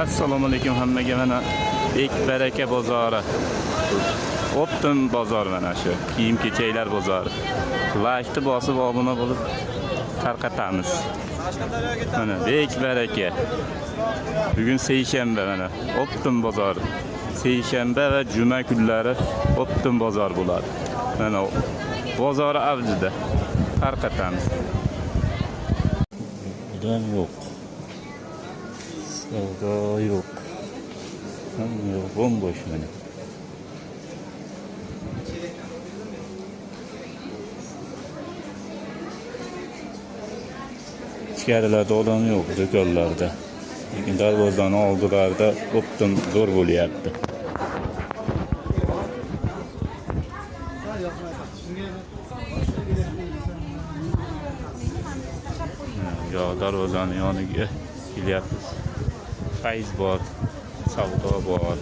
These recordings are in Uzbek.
Assalomu alaykum hammaga. Mana Bek Baraka bozori. Optim bozor mana shu. Kiyim-kechaklar bozori. Like'ni bosib obuna bo'lib tarqatamiz. Mana Bek Baraka. Bugun seshanba mana Optim bozor. Seshanba va juma kunlari Optim bozor bo'ladi. Mana bozor avjida tarqatamiz. Odam yo'q. Savdo yo'q. Hamma yo'q, bombosh mana. Ichkarilarda odam yo'q, do'konlarda. Lekin darvozani oldilarida Optim zo'r bo'lyapti. Yo, darvozani yoniga kelyapmiz. Fayz bor, savdo bor,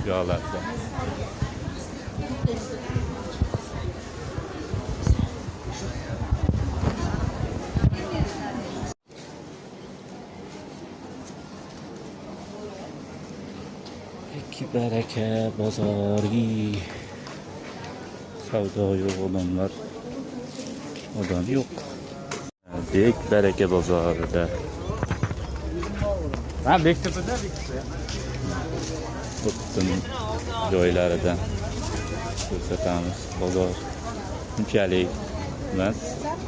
yo'larda. Bek Baraka bozori. Savdo yo'q, odam yo'q. Bek Baraka bozorida. Ha, Bektepada, Optim joylaridan ko'rsatamiz. Bozor unchalik emas,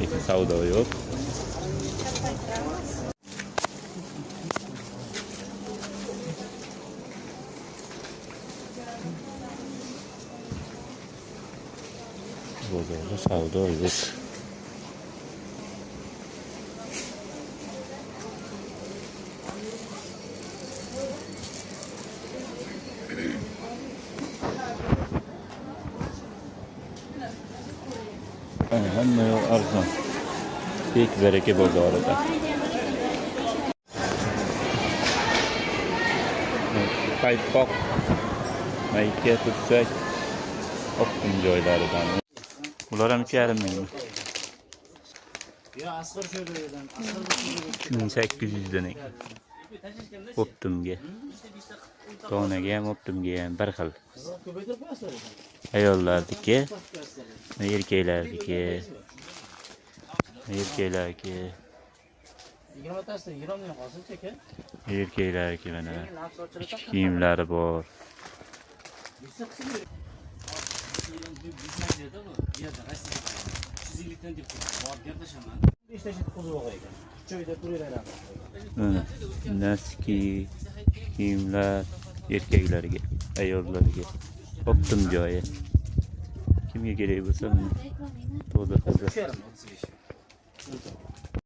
lekin savdo yo'q. Bozorda savdo yo'q. Hamma yo'q arzon. Bek Baraka bozorida. Qaytpoq mayka tutsak Optim joylaridan. Ular ham 2,5 ming. Ya asg'ar sho'raydan, asg'ar 2800 dan Optimga. Donaga ham Optimga ham bir xil. ko'paytirib qo'yasizlar. Ayollarniki, erkaklarniki. Erkaklarniki. 20 tasida 20 ming qolsin aka. Erkaklarniki mana ichki kiyimlari bor. Naski kiyimlar erkaklarga, ayollarga. Optim joyi. Kimga kerak bo'lsa, to'da hazır.